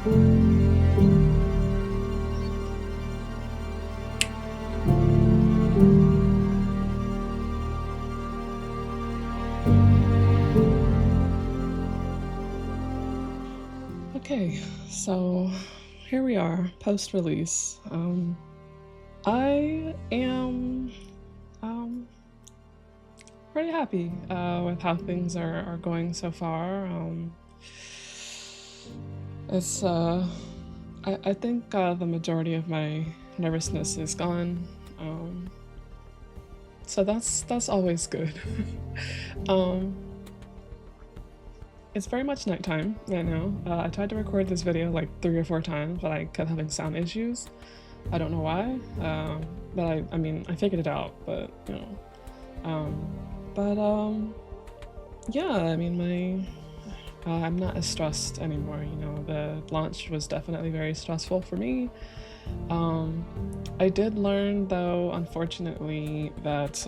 Okay, so here we are, post-release. I am pretty happy with how things are going so far. It's I think the majority of my nervousness is gone. So that's always good. um, It's very much nighttime right now. I tried to record this video like 3 or 4 times, but I kept having sound issues. I don't know why, but I mean, I figured it out, but, you know. Yeah, I mean, I'm not as stressed anymore, you know. The launch was definitely very stressful for me. I did learn, though, unfortunately, that,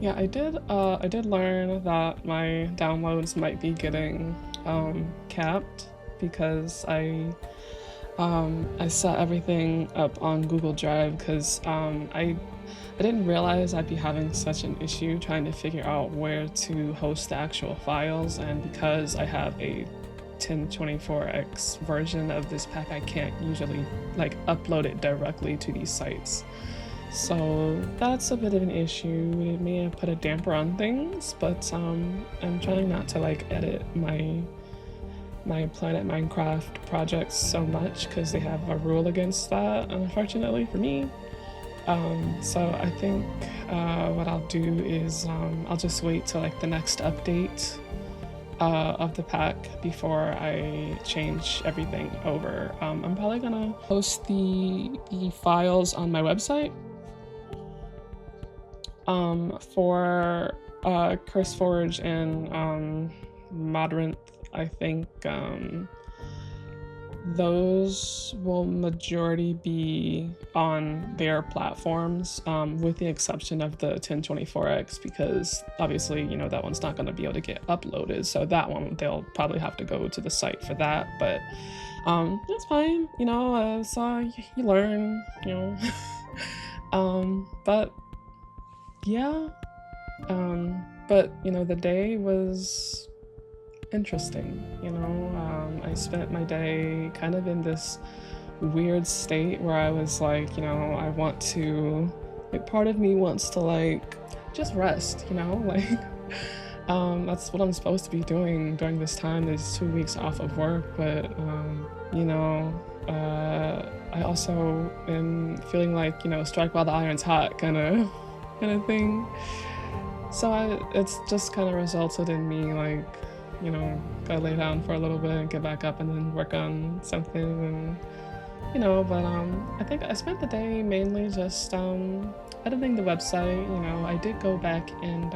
yeah, I did learn that my downloads might be getting capped because I set everything up on Google Drive because I didn't realize I'd be having such an issue trying to figure out where to host the actual files, and because I have a 1024x version of this pack, I can't usually like upload it directly to these sites. So that's a bit of an issue. It may have put a damper on things, but I'm trying not to like edit my Planet Minecraft projects so much because they have a rule against that, unfortunately for me. So I think what I'll do is I'll just wait till like the next update of the pack before I change everything over. I'm probably gonna post the files on my website for CurseForge and Modern. I think those will majority be on their platforms, with the exception of the 1024x, because obviously, you know, that one's not going to be able to get uploaded. So that one, they'll probably have to go to the site for that. But that's fine, you know. So you learn, you know. But yeah, but you know, the day was interesting, you know. I spent my day kind of in this weird state where I was like, you know, I want to, like, part of me wants to like just rest, you know, like that's what I'm supposed to be doing during this time, these 2 weeks off of work. But you know, I also am feeling like, you know, strike while the iron's hot kind of thing. So it's just kind of resulted in me like, you know, gotta lay down for a little bit and get back up and then work on something, and you know. But I think I spent the day mainly just editing the website. You know, I did go back and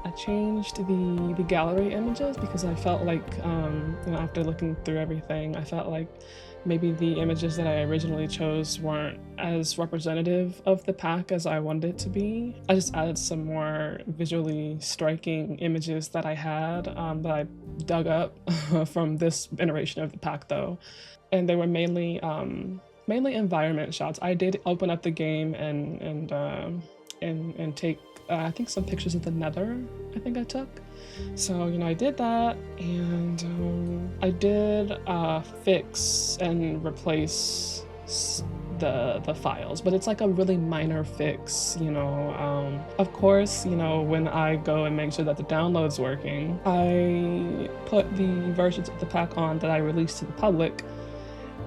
I changed the gallery images because I felt like, you know, after looking through everything, I felt like maybe the images that I originally chose weren't as representative of the pack as I wanted it to be. I just added some more visually striking images that I had, that I dug up from this iteration of the pack though. And they were mainly environment shots. I did open up the game and take I think some pictures of the Nether, I think I took. So, you know, I did that, and I did fix and replace the files, but it's like a really minor fix, you know. Of course, you know, when I go and make sure that the download's working, I put the versions of the pack on that I released to the public,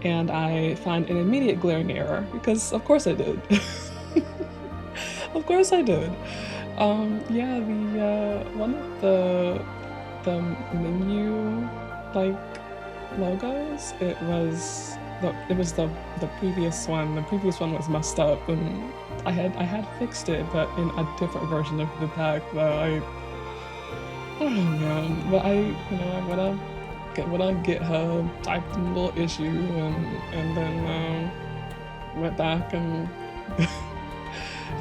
and I find an immediate glaring error, because of course I did. Of course I did. Yeah, the one of the menu like logos, it was the previous one. The previous one was messed up, and I had fixed it, but in a different version of the pack. I don't know, but I went on GitHub, typed in a little issue, and then went back and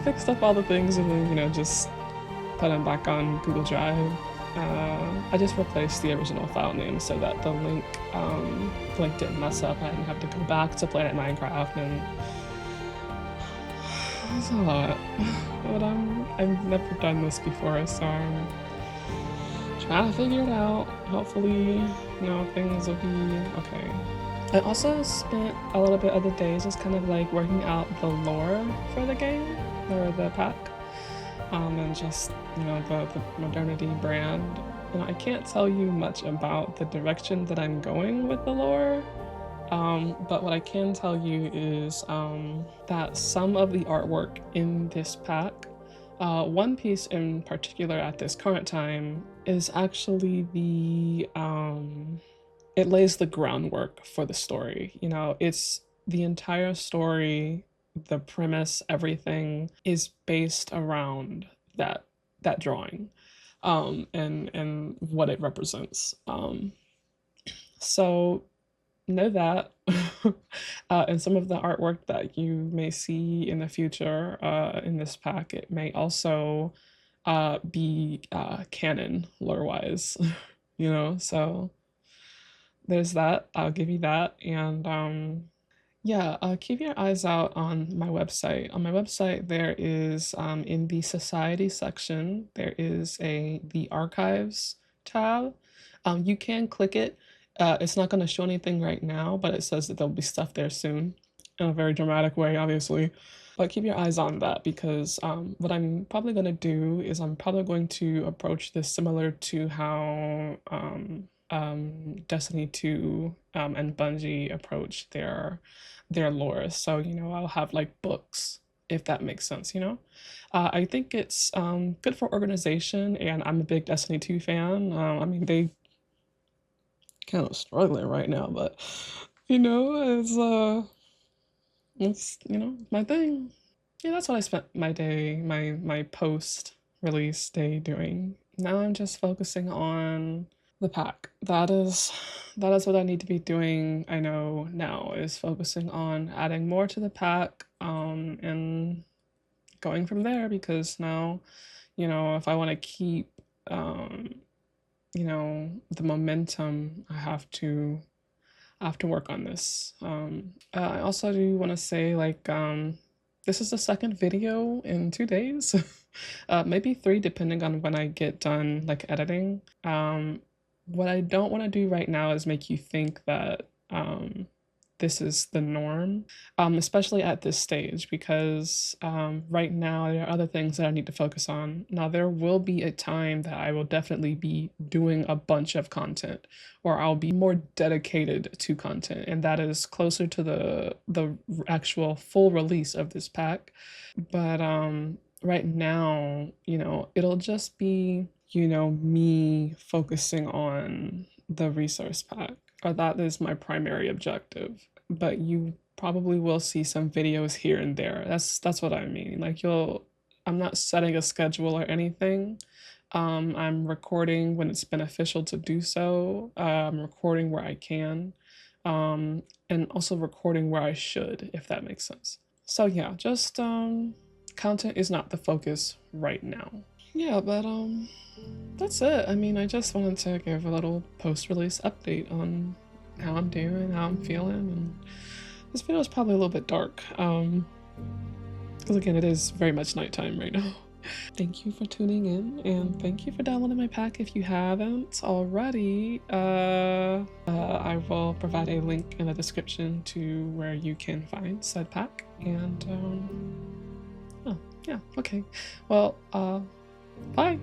fixed up all the things, and then, you know, just put them back on Google Drive. I just replaced the original file name so that the link didn't mess up. I didn't have to go back to Planet Minecraft, and it's a lot. But I've never done this before, so I'm trying to figure it out. Hopefully, things will be okay. I also spent a little bit of the days just kind of like working out the lore for the game, or the pack, and just, the Modernity brand. I can't tell you much about the direction that I'm going with the lore, but what I can tell you is that some of the artwork in this pack, one piece in particular at this current time, is actually it lays the groundwork for the story. It's the entire story, the premise, everything is based around that drawing, and what it represents. So know that. And some of the artwork that you may see in the future in this pack, it may also be canon lore-wise, so there's that. I'll give you that. And yeah, keep your eyes out on my website. On my website, there is, in the society section, there is the archives tab. You can click it. It's not going to show anything right now, but it says that there'll be stuff there soon, in a very dramatic way, obviously. But keep your eyes on that, because what I'm probably going to do is I'm probably going to approach this similar to how Destiny 2 and Bungie approach their lore. So, I'll have like books, if that makes sense. I think it's good for organization, and I'm a big Destiny 2 fan. I mean, they kind of struggling right now, but it's my thing. Yeah, that's what I spent my day, my post release day doing. Now I'm just focusing on the pack. That is what I need to be doing. I know now, is focusing on adding more to the pack, and going from there, because now, if I want to keep the momentum, I have to work on this. I also do want to say, like, this is the second video in 2 days, maybe 3, depending on when I get done, like, editing. What I don't want to do right now is make you think that this is the norm, especially at this stage, because right now there are other things that I need to focus on. Now, there will be a time that I will definitely be doing a bunch of content, or I'll be more dedicated to content, and that is closer to the actual full release of this pack. But right now, it'll just be, me focusing on the resource pack, or that is my primary objective. But you probably will see some videos here and there. That's what I mean. Like, I'm not setting a schedule or anything. I'm recording when it's beneficial to do so. I'm recording where I can, and also recording where I should, if that makes sense. So yeah, just content is not the focus right now. Yeah, but that's it. I mean, I just wanted to give a little post-release update on how I'm doing, how I'm feeling, and this video is probably a little bit dark, because again, it is very much nighttime right now. Thank you for tuning in, and thank you for downloading my pack if you haven't already. I will provide a link in the description to where you can find said pack, and oh, yeah, okay. Well, bye!